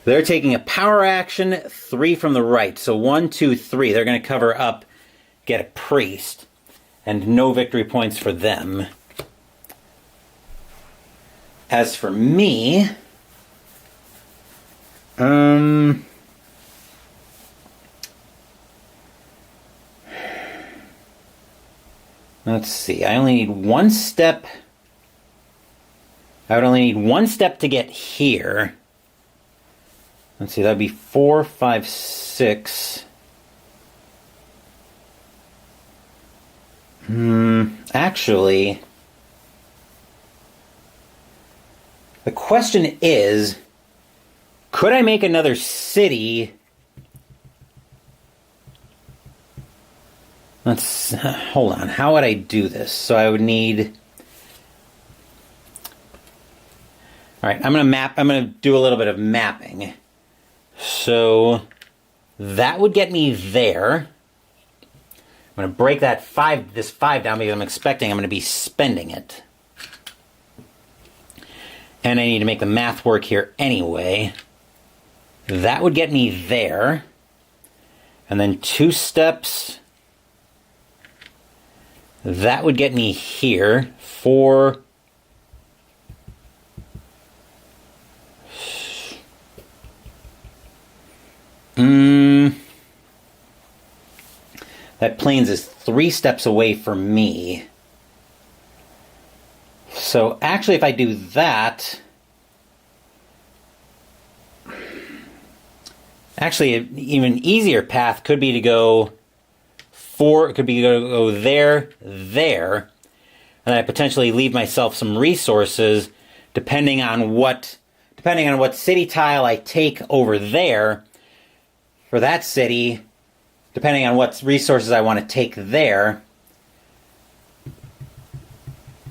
they're taking a power action, 3 from the right. So 1, 2, 3. They're going to cover up, get a priest. And no victory points for them. As for me, let's see. I only need 1 step. I would only need 1 step to get here. Let's see, that'd be 4, 5, 6. Actually, the question is, could I make another city? Let's, hold on, how would I do this? So I would need... Alright, I'm going to do a little bit of mapping. So, that would get me there. I'm going to break this 5 down because I'm expecting I'm going to be spending it. And I need to make the math work here anyway. That would get me there. And then 2 steps. That would get me here. 4. That plains is 3 steps away from me. So actually if I do that... Actually an even easier path could be to go 4, it could be to go there, there, and I potentially leave myself some resources depending on what city tile I take over there. for that city, depending on what resources I want to take there,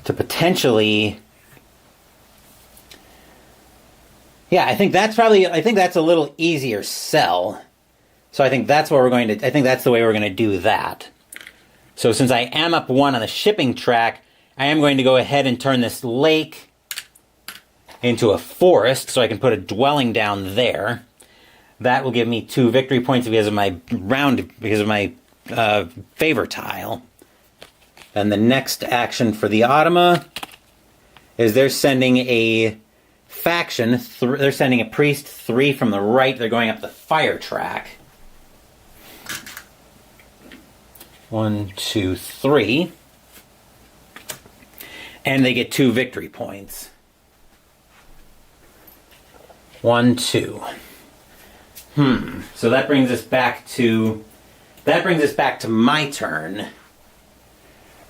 to potentially... Yeah, I think that's a little easier sell. So I think that's what we're going to, I think that's the way we're going to do that. So since I am up 1 on the shipping track, I am going to go ahead and turn this lake into a forest so I can put a dwelling down there. That will give me 2 victory points because of my favor tile. And the next action for the Automa is they're sending a faction, they're sending a priest 3 from the right. They're going up the fire track. 1, 2, 3. And they get 2 victory points. 1, 2. So that brings us back to my turn.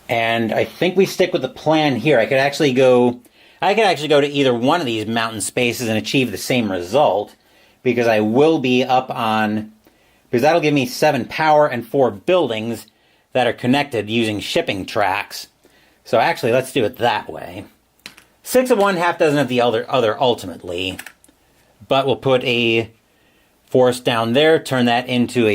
And I think we stick with the plan here. I could actually go to either one of these mountain spaces and achieve the same result, because I will be up on, because that'll give me 7 power and 4 buildings that are connected using shipping tracks. So actually, let's do it that way. 6 of one, half dozen of the other ultimately. But we'll put a forest down there, turn that into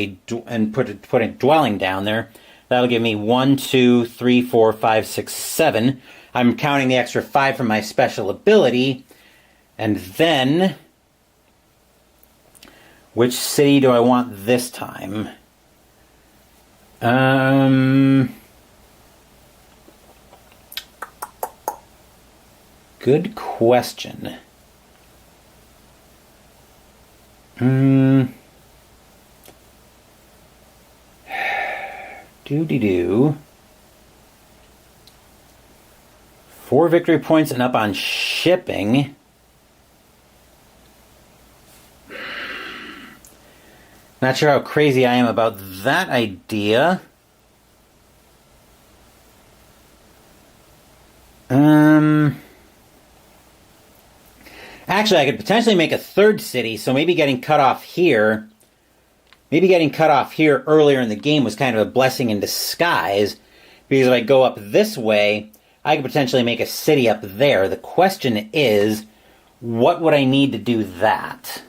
and put a dwelling down there. That'll give me 1, 2, 3, 4, 5, 6, 7. I'm counting the extra 5 from my special ability. And then, which city do I want this time? Good question. Do. 4 victory points and up on shipping. Not sure how crazy I am about that idea. Actually, I could potentially make a 3rd city, so maybe getting cut off here. Maybe getting cut off here earlier in the game was kind of a blessing in disguise, because if I go up this way, I could potentially make a city up there. The question is, what would I need to do that?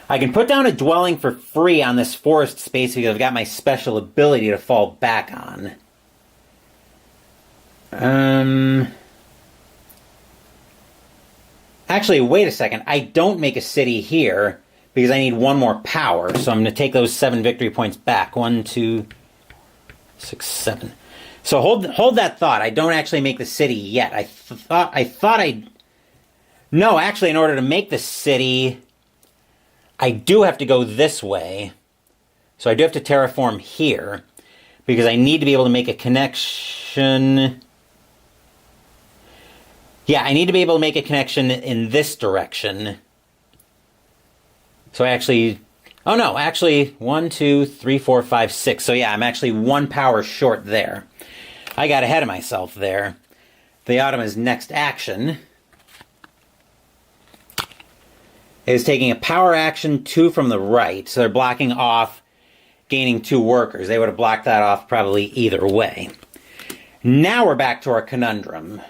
I can put down a dwelling for free on this forest space because I've got my special ability to fall back on. Actually, wait a second. I don't make a city here because I need 1 more power, so I'm going to take those 7 victory points back. 1, 2, 6, 7. So hold that thought. I don't actually make the city yet. I thought I'd... No, actually, in order to make the city, I do have to go this way. So I do have to terraform here, because I need to be able to make a connection... Yeah, I need to be able to make a connection in this direction. So I actually... Oh no, actually, 1, 2, 3, 4, 5, 6. So yeah, I'm actually 1 power short there. I got ahead of myself there. The Automa's next action is taking a power action 2 from the right. So they're blocking off, gaining 2 workers. They would have blocked that off probably either way. Now we're back to our conundrum.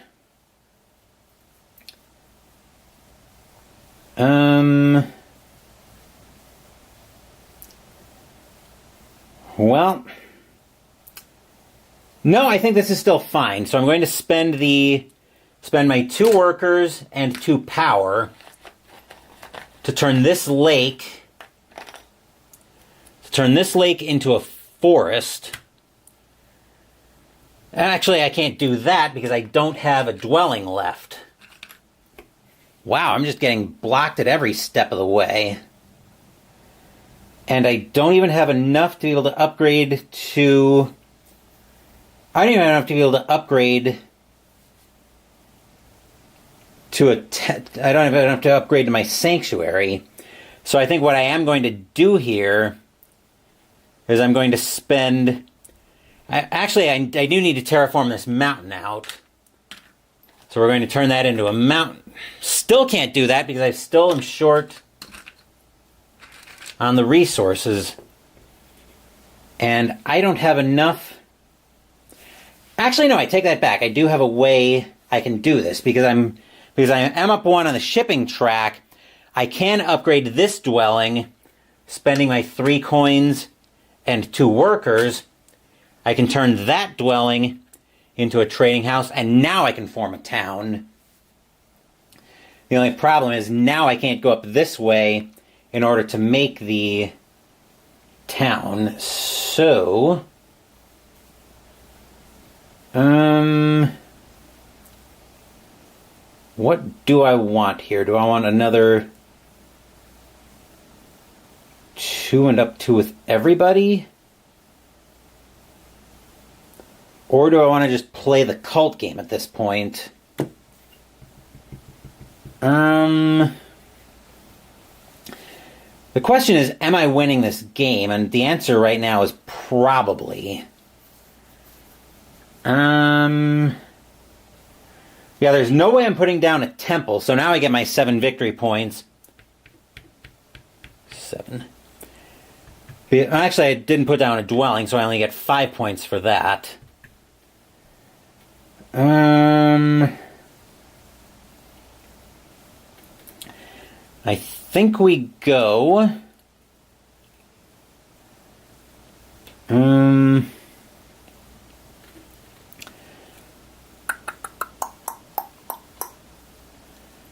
Well, no, I think this is still fine. So I'm going to spend my 2 workers and 2 power to turn this lake into a forest. Actually, I can't do that because I don't have a dwelling left. Wow, I'm just getting blocked at every step of the way. And I don't even have enough to be able to upgrade to... I don't even have enough to be able to upgrade to I don't have enough to upgrade to my sanctuary. So I think what I am going to do here is I'm going to spend... I do need to terraform this mountain out. So So we're going to turn that into a mountain. Still can't do that because I still am short on the resources. And I don't have enough. Actually, no, I take that back. I do have a way I can do this because I am up 1 on the shipping track. I can upgrade this dwelling, spending my 3 coins and 2 workers. I can turn that dwelling into a trading house, and now I can form a town. The only problem is now I can't go up this way in order to make the town. So, what do I want here? Do I want another 2 and up 2 with everybody? Or do I want to just play the cult game at this point? The question is, am I winning this game? And the answer right now is probably. Yeah, there's no way I'm putting down a temple, so now I get my 7 victory points. 7. Actually, I didn't put down a dwelling, so I only get 5 points for that. I think we go. I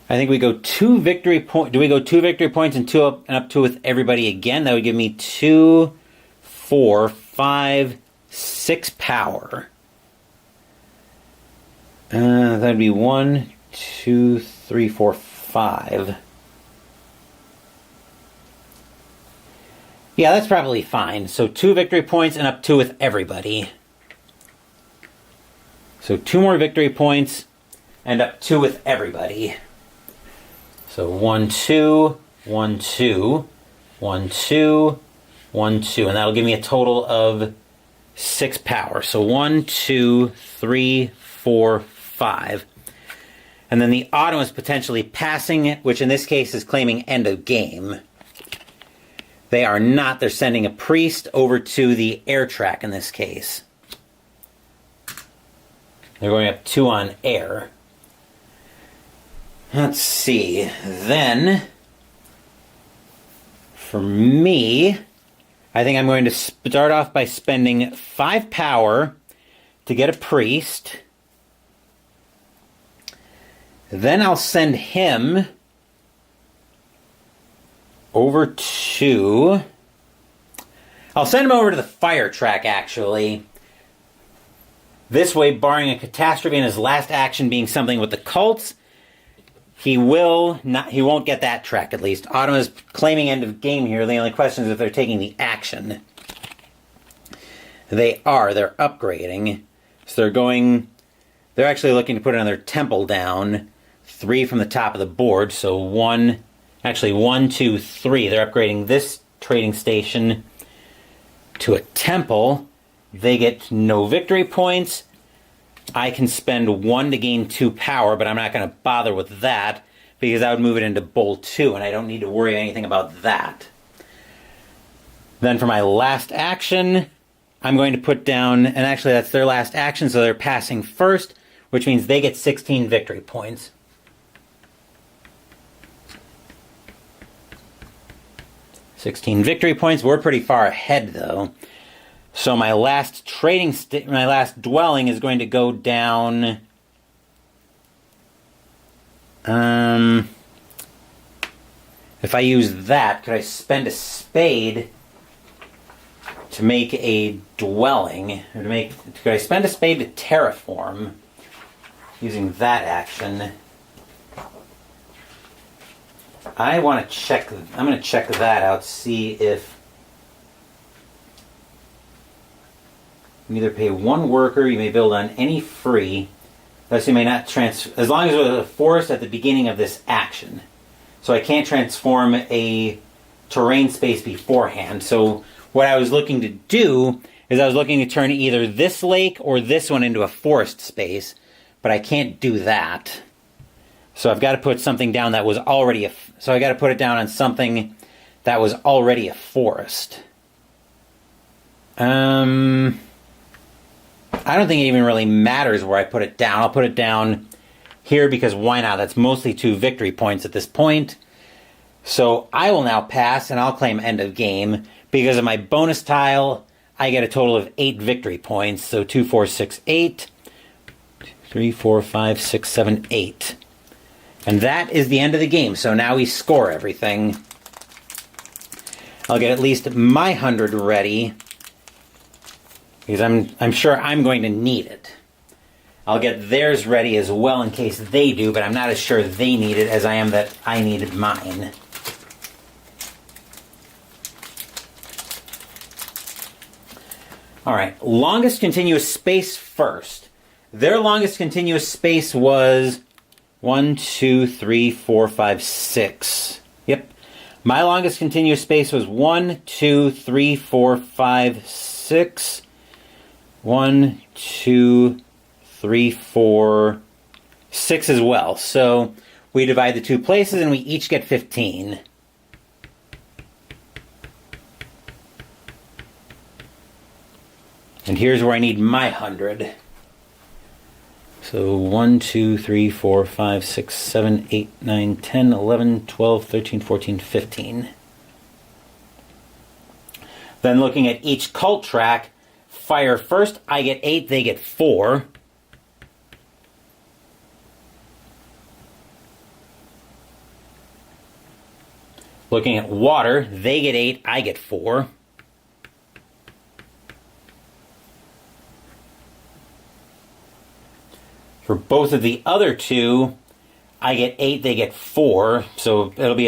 think we go 2 victory points. Do we go 2 victory points and 2 up 2 with everybody again? That would give me 2, 4, 5, 6 power. That'd be 1, 2, 3, 4, 5. Yeah, that's probably fine. So 2 victory points and up 2 with everybody. So 2 more victory points and up 2 with everybody. So 1, 2, 1, 2, 1, 2, 1, 2. And that'll give me a total of 6 power. So 1, 2, 3, 4, 5. And then the autumn is potentially passing it, which in this case is claiming end of game. They are not. They're sending a priest over to the air track in this case. They're going up 2 on air. Let's see. Then, for me, I think I'm going to start off by spending 5 power to get a priest. Then I'll send him over to... I'll send him over to the fire track, actually. This way, barring a catastrophe and his last action being something with the cults, he won't get that track, at least. Autumn is claiming end of game here. The only question is if they're taking the action. They are. They're upgrading. So they're actually looking to put another temple down. 3 from the top of the board. So 1, 2, 3. They're upgrading this trading station to a temple. They get no victory points. I can spend 1 to gain 2 power, but I'm not going to bother with that because I would move it into Bowl 2, and I don't need to worry anything about that. Then for my last action, I'm going to put down, and actually that's their last action, so they're passing first, which means they get 16 victory points. Victory points. We're pretty far ahead, though. So my last my last dwelling is going to go down. If I use that, could I spend a spade to make a dwelling? Or could I spend a spade to terraform using that action? I'm going to check that out, see if you either pay 1 worker, you may build on any free, thus you may not as long as there's a forest at the beginning of this action. So I can't transform a terrain space beforehand. So what I was looking to do is I was looking to turn either this lake or this one into a forest space, but I can't do that. So I've got to put something down that was already so I got to put it down on something that was already a forest. I don't think it even really matters where I put it down. I'll put it down here because why not? That's mostly 2 victory points at this point. So I will now pass and I'll claim end of game. Because of my bonus tile, I get a total of 8 victory points. So 2, 4, 6, 8. 3, 4, 5, 6, 7, 8. And that is the end of the game. So now we score everything. I'll get at least my 100 ready. Because I'm sure I'm going to need it. I'll get theirs ready as well in case they do, but I'm not as sure they need it as I am that I needed mine. Alright, longest continuous space first. Their longest continuous space was 1, 2, 3, 4, 5, 6. Yep. My longest continuous space was 1, 2, 3, 4, 5, 6. 1, 2, 3, 4, 6 as well. So we divide the 2 places and we each get 15. And here's where I need my 100. So 1, 2, 3, 4, 5, 6, 7, 8, 9, 10, 11, 12, 13, 14, 15. Then looking at each cult track, fire first, I get 8, they get 4. Looking at water, they get 8, I get 4. For both of the other 2, I get 8, they get 4, so it'll be